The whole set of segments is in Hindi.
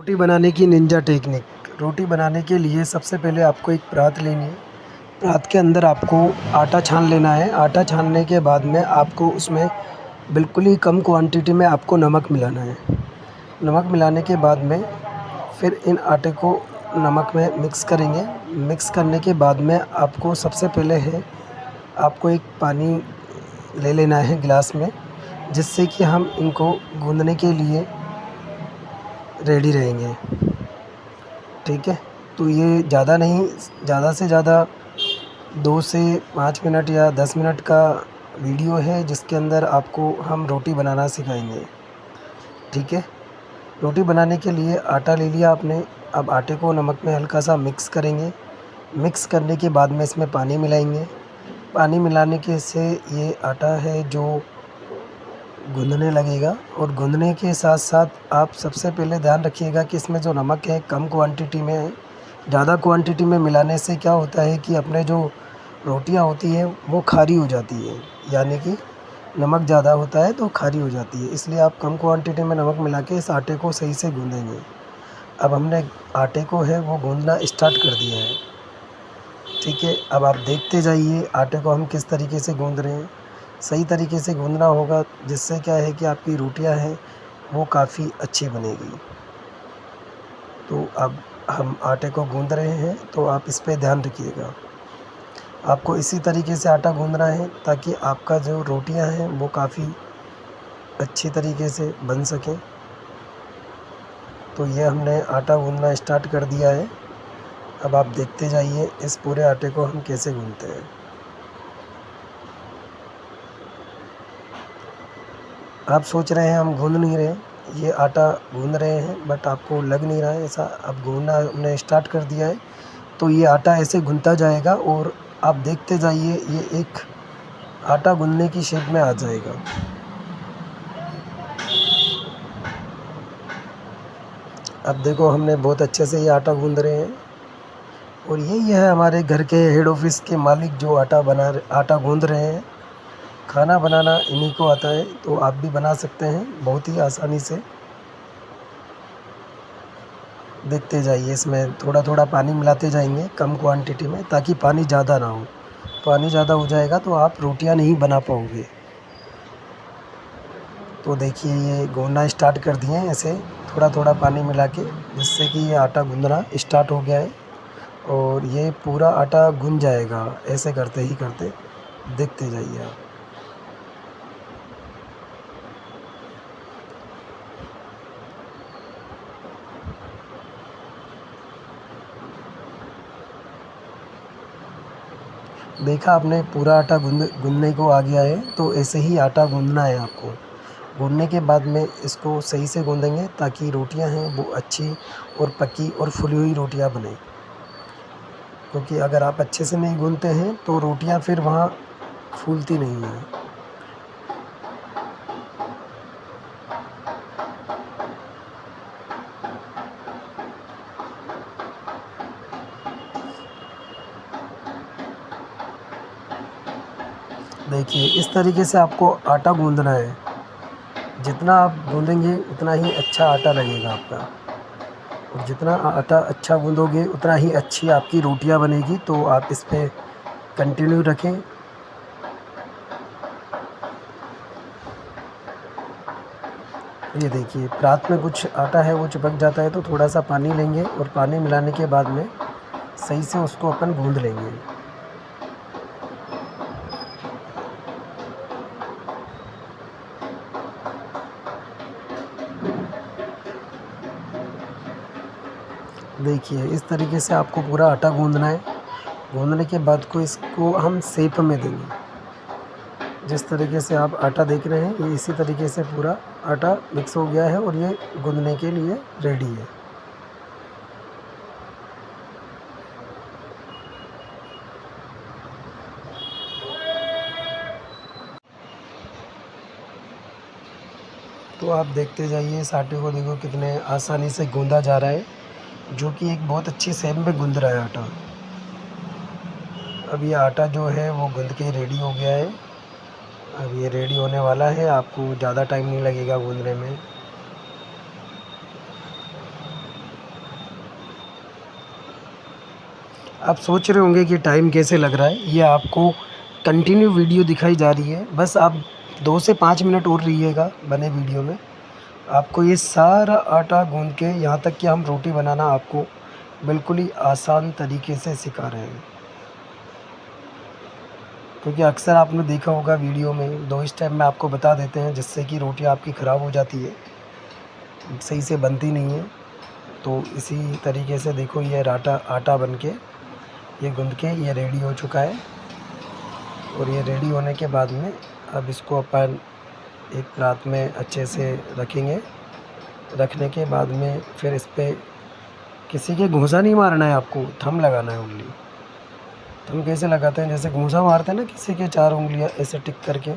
रोटी बनाने की निंजा टेक्निक। रोटी बनाने के लिए सबसे पहले आपको एक परात लेनी है। परात के अंदर आपको आटा छान लेना है। आटा छानने के बाद में आपको उसमें बिल्कुल ही कम क्वांटिटी में आपको नमक मिलाना है। नमक मिलाने के बाद में फिर इन आटे को नमक में मिक्स करेंगे। मिक्स करने के बाद में आपको सबसे पहले है आपको एक पानी ले लेना है गिलास में, जिससे कि हम इनको गूँदने के लिए रेडी रहेंगे। ठीक है, तो ये ज़्यादा नहीं, ज़्यादा से ज़्यादा 2 से 5 मिनट या 10 मिनट का वीडियो है, जिसके अंदर आपको हम रोटी बनाना सिखाएंगे। ठीक है, रोटी बनाने के लिए आटा ले लिया आपने। अब आटे को नमक में हल्का सा मिक्स करेंगे। मिक्स करने के बाद में इसमें पानी मिलाएंगे। पानी मिलाने के से ये आटा है जो गूँदने लगेगा। और गूँदने के साथ साथ आप सबसे पहले ध्यान रखिएगा कि इसमें जो नमक है कम क्वांटिटी में है। ज़्यादा क्वांटिटी में मिलाने से क्या होता है कि अपने जो रोटियां होती हैं वो खारी हो जाती है, यानी कि नमक ज़्यादा होता है तो खारी हो जाती है। इसलिए आप कम क्वांटिटी में नमक मिला के इस आटे को सही से गूँधेंगे। अब हमने आटे को है वो गूँधना स्टार्ट कर दिया है। ठीक है, अब आप देखते जाइए आटे को हम किस तरीके से गूँध रहे हैं। सही तरीके से गूँधना होगा, जिससे क्या है कि आपकी रोटियां हैं वो काफ़ी अच्छी बनेगी। तो अब हम आटे को गूँध रहे हैं, तो आप इस पे ध्यान रखिएगा। आपको इसी तरीके से आटा गूँधना है ताकि आपका जो रोटियां हैं वो काफ़ी अच्छी तरीके से बन सकें। तो ये हमने आटा गूँधना स्टार्ट कर दिया है। अब आप देखते जाइए इस पूरे आटे को हम कैसे गूँधते हैं। आप सोच रहे हैं हम गूँध नहीं रहे, ये आटा गूँध रहे हैं, बट आपको लग नहीं रहा है ऐसा। अब गूँधना हमने स्टार्ट कर दिया है, तो ये आटा ऐसे गूँधता जाएगा और आप देखते जाइए ये एक आटा गूँधने की शेप में आ जाएगा। अब देखो हमने बहुत अच्छे से ये आटा गूँध रहे हैं। और यही है हमारे घर के हेड ऑफिस के मालिक जो आटा गूँध रहे हैं। खाना बनाना इन्हीं को आता है, तो आप भी बना सकते हैं बहुत ही आसानी से। देखते जाइए, इसमें थोड़ा थोड़ा पानी मिलाते जाएंगे कम क्वांटिटी में, ताकि पानी ज़्यादा ना हो। पानी ज़्यादा हो जाएगा तो आप रोटियां नहीं बना पाओगे। तो देखिए ये गूँधना स्टार्ट कर दिए हैं ऐसे थोड़ा थोड़ा पानी मिला के, जिससे कि ये आटा गूँधना स्टार्ट हो गया है। और ये पूरा आटा गूँध जाएगा ऐसे करते ही करते। देखते जाइए आप। देखा आपने पूरा आटा गूँधने को आ गया है, तो ऐसे ही आटा गूँधना है आपको। गूँधने के बाद में इसको सही से गूँधेंगे ताकि रोटियां हैं वो अच्छी और पकी और फुली हुई रोटियां बने। क्योंकि अगर आप अच्छे से नहीं गूँधते हैं तो रोटियां फिर वहाँ फूलती नहीं हैं। देखिए इस तरीके से आपको आटा गूँधना है। जितना आप गूँधेंगे उतना ही अच्छा आटा लगेगा आपका। और जितना आटा अच्छा गूँधोगे उतना ही अच्छी आपकी रोटियां बनेगी। तो आप इस पे कंटिन्यू रखें। ये देखिए परात में कुछ आटा है वो चिपक जाता है, तो थोड़ा सा पानी लेंगे और पानी मिलाने के बाद में सही से उसको अपन गूँध लेंगे। देखिए इस तरीके से आपको पूरा आटा गूँधना है। गूँधने के बाद को इसको हम शेप में देंगे। जिस तरीके से आप आटा देख रहे हैं, ये इसी तरीके से पूरा आटा मिक्स हो गया है और ये गूँधने के लिए रेडी है। तो आप देखते जाइए इस आटे को, देखो कितने आसानी से गूँधा जा रहा है, जो कि एक बहुत अच्छी शेप में गूँध रहा है आटा। अब ये आटा जो है वो गूँध के रेडी हो गया है। अब ये रेडी होने वाला है, आपको ज़्यादा टाइम नहीं लगेगा गूँधने में। आप सोच रहे होंगे कि टाइम कैसे लग रहा है, ये आपको कंटिन्यू वीडियो दिखाई जा रही है, बस आप 2 से 5 मिनट और रहिएगा बने वीडियो में। आपको ये सारा आटा गूँध के यहाँ तक कि हम रोटी बनाना आपको बिल्कुल ही आसान तरीके से सिखा रहे हैं। क्योंकि अक्सर आपने देखा होगा वीडियो में 2 स्टेप में आपको बता देते हैं जिससे कि रोटी आपकी ख़राब हो जाती है, सही से बनती नहीं है। तो इसी तरीके से देखो ये आटा बन के ये गूँध के ये रेडी हो चुका है। और ये रेडी होने के बाद में अब इसको अपन एक परात में अच्छे से रखेंगे। रखने के बाद में फिर इस पे किसी के घूंसा नहीं मारना है, आपको थंब लगाना है ओनली। थंब कैसे लगाते हैं, जैसे घूंसा मारते हैं ना किसी के 4 उँगलियाँ ऐसे टिक करके,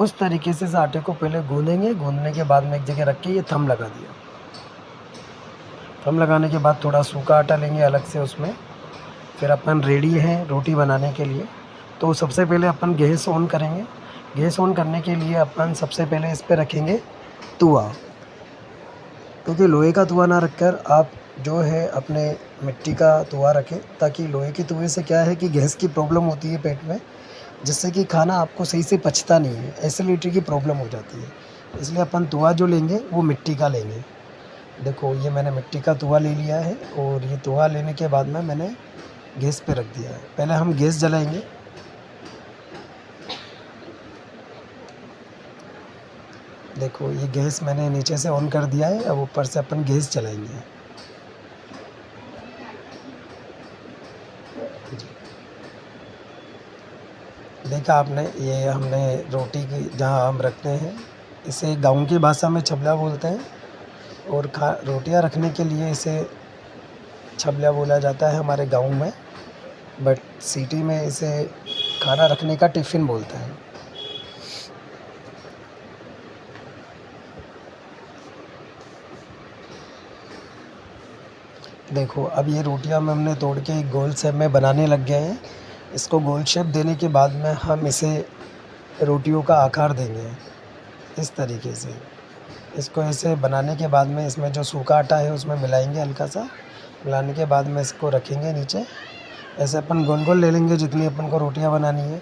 उस तरीके से इस आटे को पहले गूँधेंगे। गूँधने के बाद में एक जगह रख के ये थंब लगा दिया। थंब लगाने के बाद थोड़ा सूखा आटा लेंगे अलग से उसमें। फिर अपन रेडी हैं रोटी बनाने के लिए। तो सबसे पहले अपन गैस ऑन करेंगे। गैस ऑन करने के लिए अपन सबसे पहले इस पे रखेंगे तवा। क्योंकि लोहे का तवा ना रखकर आप जो है अपने मिट्टी का तवा रखें, ताकि लोहे के तवे से क्या है कि गैस की प्रॉब्लम होती है पेट में, जिससे कि खाना आपको सही से पचता नहीं है, एसिडिटी की प्रॉब्लम हो जाती है। इसलिए अपन तवा जो लेंगे वो मिट्टी का लेंगे। देखो ये मैंने मिट्टी का तवा ले लिया है और ये तवा लेने के बाद में मैंने गैस पे रख दिया है। पहले हम गैस जलाएंगे। देखो ये गैस मैंने नीचे से ऑन कर दिया है, अब ऊपर से अपन गैस जलाएंगे। देखा आपने, ये हमने रोटी की जहाँ हम रखते हैं, इसे गाँव की भाषा में छबला बोलते हैं। और रोटियाँ रखने के लिए इसे छबला बोला जाता है हमारे गाँव में, बट सिटी में इसे खाना रखने का टिफ़िन बोलते हैं। देखो अब ये रोटियाँ में हमने तोड़ के एक गोल शेप में बनाने लग गए हैं। इसको गोल शेप देने के बाद में हम इसे रोटियों का आकार देंगे इस तरीके से। इसको ऐसे बनाने के बाद में इसमें जो सूखा आटा है उसमें मिलाएंगे हल्का सा। मिलाने के बाद में इसको रखेंगे नीचे। ऐसे अपन गोल गोल ले लेंगे जितनी अपन को रोटियां बनानी है।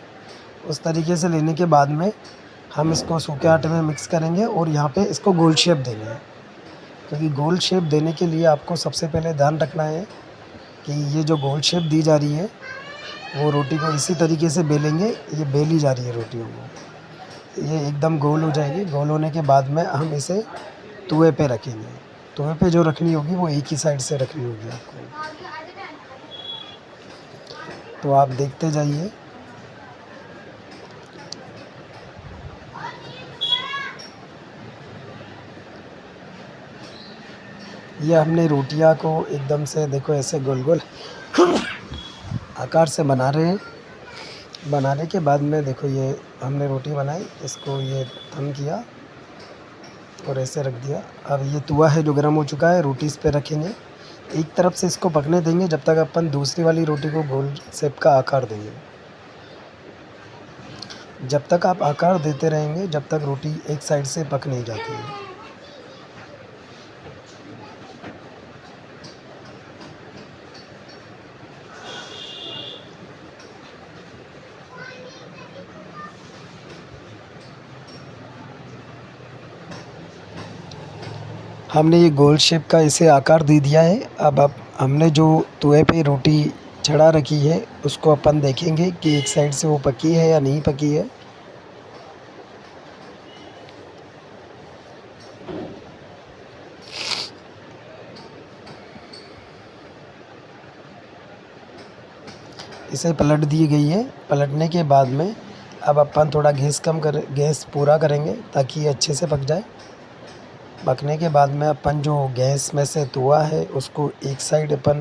उस तरीके से लेने के बाद में हम इसको सूखे आटे में मिक्स करेंगे और यहाँ पे इसको गोल शेप देंगे। क्योंकि गोल शेप देने के लिए आपको सबसे पहले ध्यान रखना है कि ये जो गोल शेप दी जा रही है वो रोटी को इसी तरीके से बेलेंगे। ये बेली जा रही है रोटियों को, ये एकदम गोल हो जाएगी। गोल होने के बाद में हम इसे तवे पे रखेंगे। तवे पे जो रखनी होगी वो एक ही साइड से रखनी होगी आपको। तो आप देखते जाइए। ये हमने रोटियां को एकदम से देखो ऐसे गोल गोल आकार से बना रहे हैं। बनाने के बाद में देखो ये हमने रोटी बनाई, इसको ये थम किया और ऐसे रख दिया। अब ये तवा है जो गर्म हो चुका है, रोटी इस पे रखेंगे। एक तरफ से इसको पकने देंगे जब तक अपन दूसरी वाली रोटी को गोल शेप का आकार देंगे। जब तक आप आकार देते रहेंगे जब तक रोटी एक साइड से पक नहीं जाती है। हमने ये गोल शेप का इसे आकार दे दिया है। अब हमने जो तवे पे रोटी चढ़ा रखी है उसको अपन देखेंगे कि एक साइड से वो पकी है या नहीं पकी है। इसे पलट दी गई है। पलटने के बाद में अब अपन थोड़ा गैस पूरा करेंगे ताकि ये अच्छे से पक जाए। पकने के बाद में अपन जो गैस में से तवा है उसको एक साइड अपन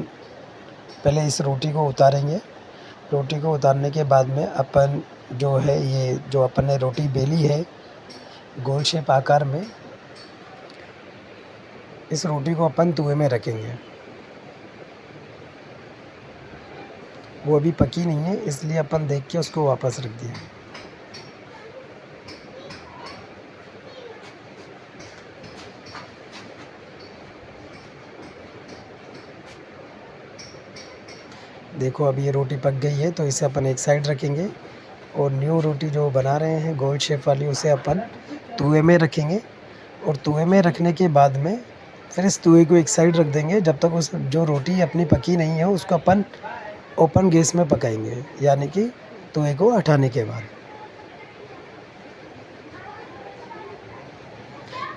पहले इस रोटी को उतारेंगे। रोटी को उतारने के बाद में अपन जो है ये जो अपन ने रोटी बेली है गोल शेप आकार में, इस रोटी को अपन तवे में रखेंगे। वो अभी पकी नहीं है इसलिए अपन देख के उसको वापस रख दिया। देखो अब ये रोटी पक गई है, तो इसे अपन एक साइड रखेंगे और न्यू रोटी जो बना रहे हैं गोल शेप वाली, उसे अपन तवे में रखेंगे। और तवे में रखने के बाद में फिर इस तवे को एक साइड रख देंगे जब तक उस जो रोटी अपनी पकी नहीं है उसको अपन ओपन गैस में पकाएंगे, यानी कि तवे को हटाने के बाद।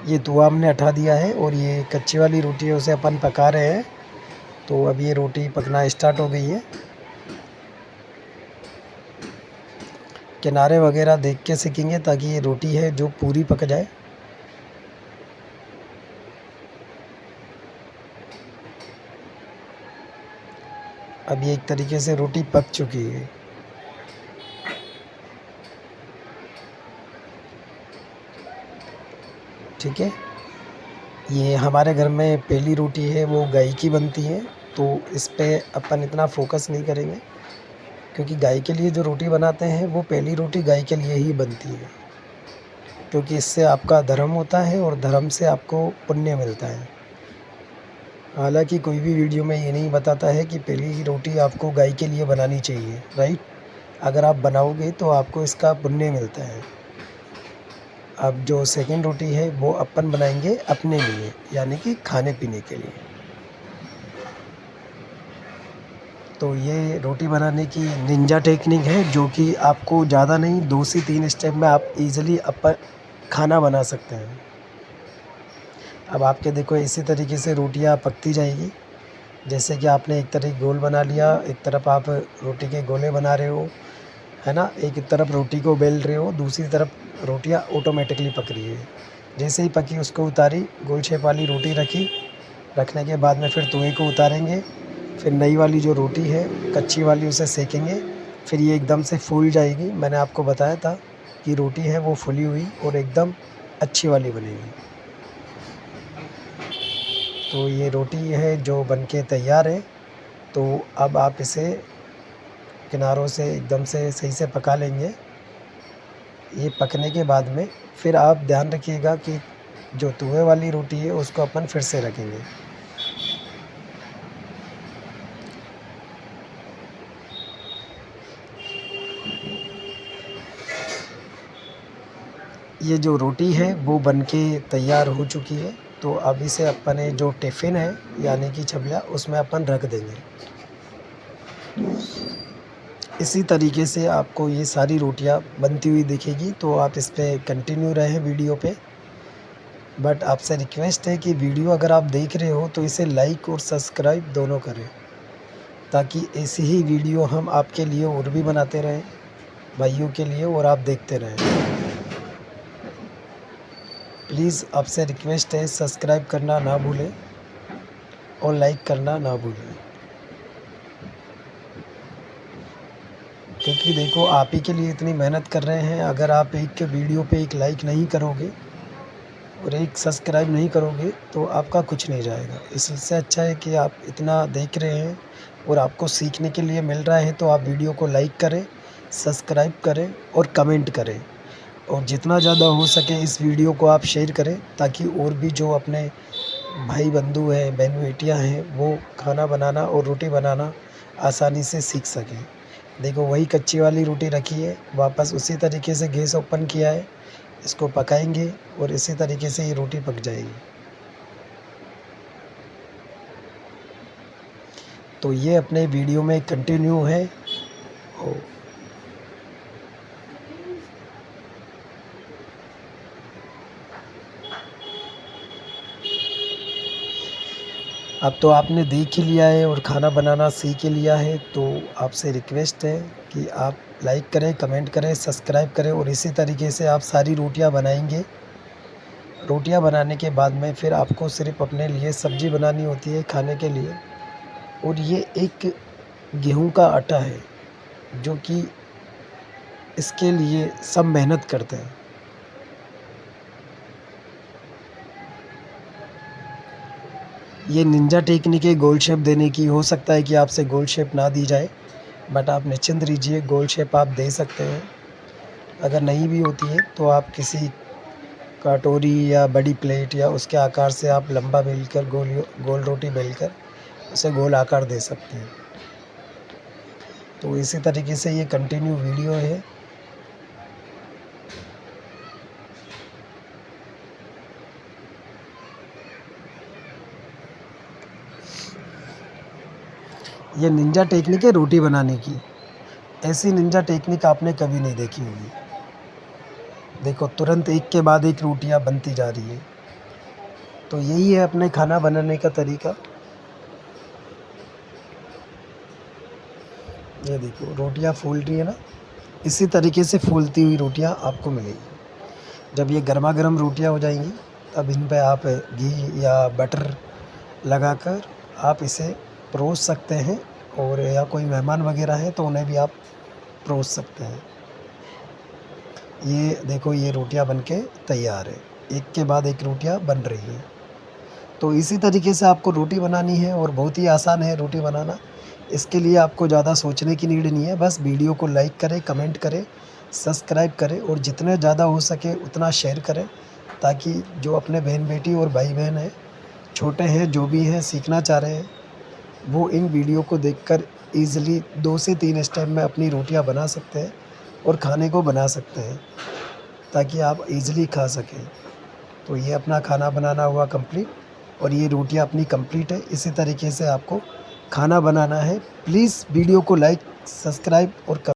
ये तवा हमने हटा दिया है और ये कच्ची वाली रोटी है उसे अपन पका रहे हैं। तो अब ये रोटी पकना स्टार्ट हो गई है। किनारे वगैरह देख के सेकेंगे ताकि ये रोटी है जो पूरी पक जाए। अब ये एक तरीके से रोटी पक चुकी है। ठीक है, ये हमारे घर में पहली रोटी है वो गाय की बनती है, तो इस पे अपन इतना फोकस नहीं करेंगे क्योंकि गाय के लिए जो रोटी बनाते हैं वो पहली रोटी गाय के लिए ही बनती है, क्योंकि इससे आपका धर्म होता है और धर्म से आपको पुण्य मिलता है। हालांकि कोई भी वीडियो में ये नहीं बताता है कि पहली रोटी आपको गाय के लिए बनानी चाहिए, राइट। अगर आप बनाओगे तो आपको इसका पुण्य मिलता है। अब जो सेकंड रोटी है वो अपन बनाएंगे अपने लिए, यानी कि खाने पीने के लिए। तो ये रोटी बनाने की निंजा टेक्निक है जो कि आपको ज़्यादा नहीं 2 से 3 स्टेप में आप इजीली अपन खाना बना सकते हैं। अब आपके देखो इसी तरीके से रोटियां पकती जाएगी। जैसे कि आपने एक तरफ गोल बना लिया, एक तरफ आप रोटी के गोले बना रहे हो, है ना, एक तरफ रोटी को बेल रहे हो, दूसरी तरफ रोटियां ऑटोमेटिकली पक रही है। जैसे ही पकी उसको उतारी, गोल शेप वाली रोटी रखी, रखने के बाद में फिर तवे को उतारेंगे, फिर नई वाली जो रोटी है कच्ची वाली उसे सेकेंगे, फिर ये एकदम से फूल जाएगी। मैंने आपको बताया था कि रोटी है वो फुली हुई और एकदम अच्छी वाली बनेगी। तो ये रोटी है जो बनके तैयार है। तो अब आप इसे किनारों से एकदम से सही से पका लेंगे। ये पकने के बाद में फिर आप ध्यान रखिएगा कि जो तवे वाली रोटी है उसको अपन फिर से रखेंगे। ये जो रोटी है वो बनके तैयार हो चुकी है। तो अब इसे अपने जो टिफ़िन है यानी कि छबला, उसमें अपन रख देंगे। इसी तरीके से आपको ये सारी रोटियां बनती हुई दिखेगी। तो आप इस पे कंटिन्यू रहें वीडियो पे। बट आपसे रिक्वेस्ट है कि वीडियो अगर आप देख रहे हो तो इसे लाइक और सब्सक्राइब दोनों करें, ताकि ऐसी ही वीडियो हम आपके लिए और भी बनाते रहें, भाइयों के लिए, और आप देखते रहें। प्लीज़ आपसे रिक्वेस्ट है, सब्सक्राइब करना ना भूलें और लाइक करना ना भूलें, क्योंकि देखो आप ही के लिए इतनी मेहनत कर रहे हैं। अगर आप एक वीडियो पे एक लाइक नहीं करोगे और एक सब्सक्राइब नहीं करोगे तो आपका कुछ नहीं जाएगा। इससे अच्छा है कि आप इतना देख रहे हैं और आपको सीखने के लिए मिल रहा है, तो आप वीडियो को लाइक करें, सब्सक्राइब करें और कमेंट करें। और जितना ज़्यादा हो सके इस वीडियो को आप शेयर करें, ताकि और भी जो अपने भाई बंधु हैं, बहन बेटियाँ हैं, वो खाना बनाना और रोटी बनाना आसानी से सीख सकें। देखो वही कच्ची वाली रोटी रखी है, वापस उसी तरीके से गैस ओपन किया है, इसको पकाएंगे और इसी तरीके से ये रोटी पक जाएगी। तो ये अपने वीडियो में कंटिन्यू है। अब तो आपने देख ही लिया है और खाना बनाना सीख ही लिया है। तो आपसे रिक्वेस्ट है कि आप लाइक करें, कमेंट करें, सब्सक्राइब करें और इसी तरीके से आप सारी रोटियां बनाएंगे। रोटियां बनाने के बाद में फिर आपको सिर्फ अपने लिए सब्ज़ी बनानी होती है खाने के लिए। और ये एक गेहूं का आटा है जो कि इसके लिए सब मेहनत करते हैं। ये निंजा टेक्निक है गोल शेप देने की। हो सकता है कि आपसे गोल शेप ना दी जाए, बट आप निश्चिंत रहिए, गोल शेप आप दे सकते हैं। अगर नहीं भी होती है तो आप किसी कटोरी या बड़ी प्लेट या उसके आकार से आप लंबा बेलकर गोल रोटी बेलकर उसे गोल आकार दे सकते हैं। तो इसी तरीके से ये कंटिन्यू वीडियो है। ये निंजा टेक्निक है रोटी बनाने की। ऐसी निंजा टेक्निक आपने कभी नहीं देखी होगी। देखो तुरंत एक के बाद एक रोटियां बनती जा रही है। तो यही है अपने खाना बनाने का तरीका। ये देखो रोटियां फूल रही है ना, इसी तरीके से फूलती हुई रोटियां आपको मिलेगी। जब ये गर्मा गर्म रोटियां हो जाएंगी तब इन पे आप घी या बटर लगाकर आप इसे परोस सकते हैं, और या कोई मेहमान वगैरह है तो उन्हें भी आप परोस सकते हैं। ये देखो ये रोटियां बनके तैयार है, एक के बाद एक रोटियां बन रही हैं। तो इसी तरीके से आपको रोटी बनानी है और बहुत ही आसान है रोटी बनाना। इसके लिए आपको ज़्यादा सोचने की नीड नहीं है, बस वीडियो को लाइक करें, कमेंट करें, सब्सक्राइब करें और जितने ज़्यादा हो सके उतना शेयर करें, ताकि जो अपने बहन बेटी और भाई बहन हैं, छोटे हैं, जो भी हैं सीखना चाह रहे हैं, वो इन वीडियो को देखकर ईज़िली 2 से 3 स्टेप में अपनी रोटियां बना सकते हैं और खाने को बना सकते हैं, ताकि आप ईज़िली खा सकें। तो ये अपना खाना बनाना हुआ कंप्लीट, और ये रोटियां अपनी कंप्लीट है। इसी तरीके से आपको खाना बनाना है। प्लीज़ वीडियो को लाइक, सब्सक्राइब और